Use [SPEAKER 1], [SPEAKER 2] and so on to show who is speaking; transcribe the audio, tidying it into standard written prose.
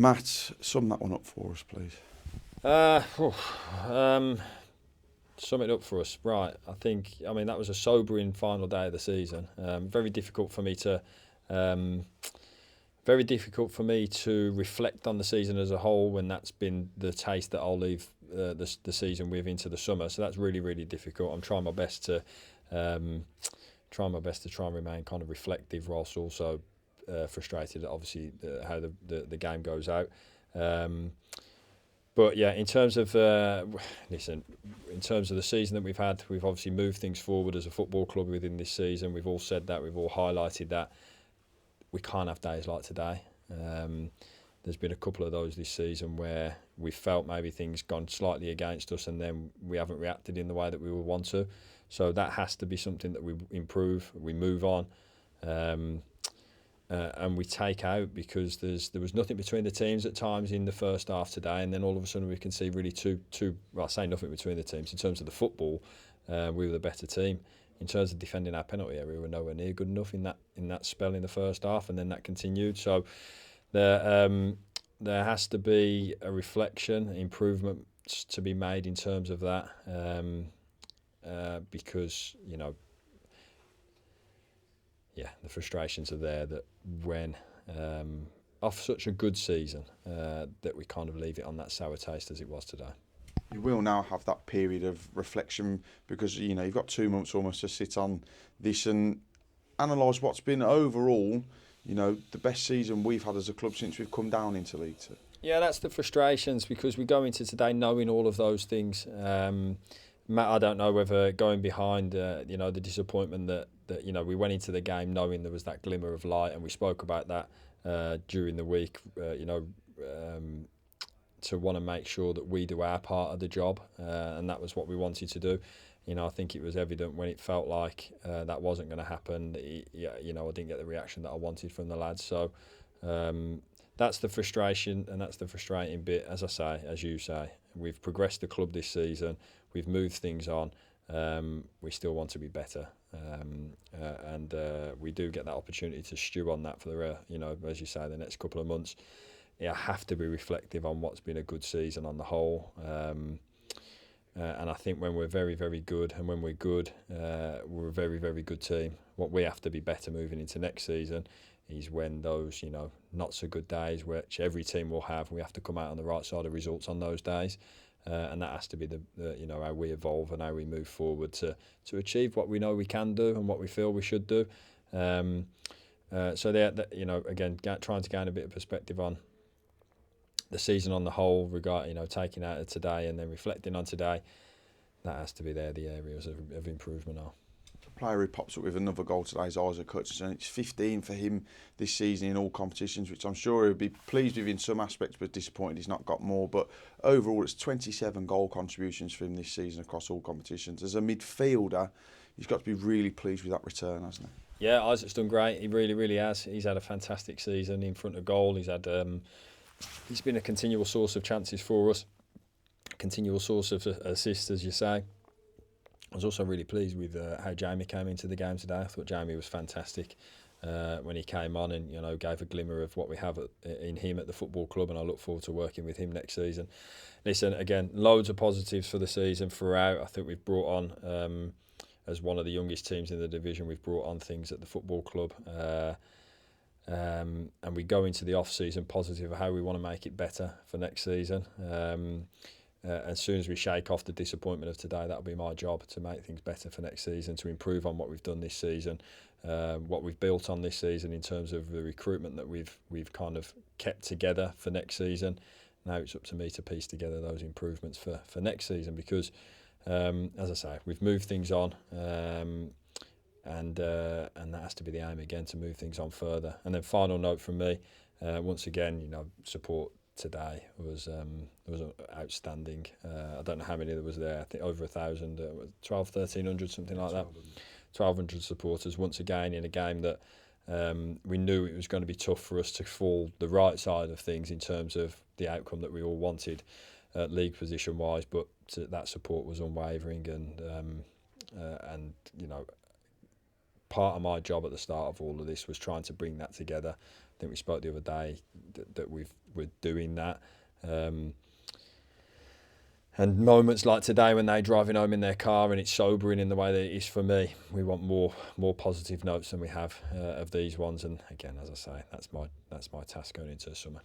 [SPEAKER 1] Matt, sum that one up for us, please.
[SPEAKER 2] Sum it up for us, right? I mean, that was a sobering final day of the season. Very difficult for me to reflect on the season as a whole when that's been the taste that I'll leave the season with into the summer. So that's really, really difficult. I'm trying my best to try and remain kind of reflective, whilst also frustrated at obviously how the game goes out. But yeah, in terms of in terms of the season that we've had, we've obviously moved things forward as a football club within this season. We've all said that, we've all highlighted that. We can't have days like today. There's been a couple of those this season where we felt maybe things gone slightly against us, and then we haven't reacted in the way that we would want to. So that has to be something that we improve, we move on, and we take out, because there was nothing between the teams at times in the first half today, and then all of a sudden we can see really well, I say nothing between the teams. In terms of the football, we were the better team. In terms of defending our penalty area, we were nowhere near good enough in that spell in the first half, and then that continued. So there has to be a reflection, improvements to be made in terms of that, because the frustrations are there that when off such a good season that we kind of leave it on that sour taste as it was today.
[SPEAKER 1] You will now have that period of reflection, because you've got 2 months almost to sit on this and analyse what's been overall, the best season we've had as a club since we've come down into League Two.
[SPEAKER 2] Yeah, that's the frustrations, because we go into today knowing all of those things. Matt, I don't know whether going behind, the disappointment that we went into the game knowing there was that glimmer of light, and we spoke about that during the week. To want to make sure that we do our part of the job, and that was what we wanted to do. I think it was evident when it felt like that wasn't going to happen. I didn't get the reaction that I wanted from the lads. So that's the frustration, and that's the frustrating bit. As you say, we've progressed the club this season. We've moved things on. We still want to be better, and we do get that opportunity to stew on that for as you say, the next couple of months. I have to be reflective on what's been a good season on the whole, and I think when we're very, very good, and when we're good, we're a very, very good team. What we have to be better moving into next season is when those not so good days, which every team will have, we have to come out on the right side of results on those days, and that has to be the how we evolve and how we move forward to achieve what we know we can do and what we feel we should do. So again, trying to gain a bit of perspective on the season on the whole, regarding taking out of today and then reflecting on today, that has to be the areas of improvement are.
[SPEAKER 1] The player who pops up with another goal today is Isaac Hutchinson. It's 15 for him this season in all competitions, which I'm sure he'll be pleased with in some aspects, but disappointed he's not got more. But overall, it's 27 goal contributions for him this season across all competitions. As a midfielder, he's got to be really pleased with that return, hasn't he?
[SPEAKER 2] Yeah, Isaac's done great. He really, really has. He's had a fantastic season in front of goal. He's been a continual source of chances for us, continual source of assists, as you say. I was also really pleased with how Jamie came into the game today. I thought Jamie was fantastic when he came on, and gave a glimmer of what we have in him at the football club, and I look forward to working with him next season. Listen, again, loads of positives for the season throughout. I think we've brought on, as one of the youngest teams in the division, we've brought on things at the football club. And we go into the off-season positive of how we want to make it better for next season. As soon as we shake off the disappointment of today, that'll be my job, to make things better for next season, to improve on what we've done this season, what we've built on this season in terms of the recruitment that we've kind of kept together for next season. Now it's up to me to piece together those improvements for next season, because as I say, we've moved things on. And that has to be the aim again, to move things on further. And then final note from me, once again, support today was outstanding. I don't know how many there was there. I think over 1,000, 1,300, something like that. 1,200 supporters once again in a game that we knew it was going to be tough for us to fall the right side of things in terms of the outcome that we all wanted, league position wise. But that support was unwavering, and part of my job at the start of all of this was trying to bring that together. I think we spoke the other day that we're doing that. And moments like today when they're driving home in their car and it's sobering in the way that it is for me, we want more positive notes than we have of these ones. And again, as I say, that's my task going into the summer.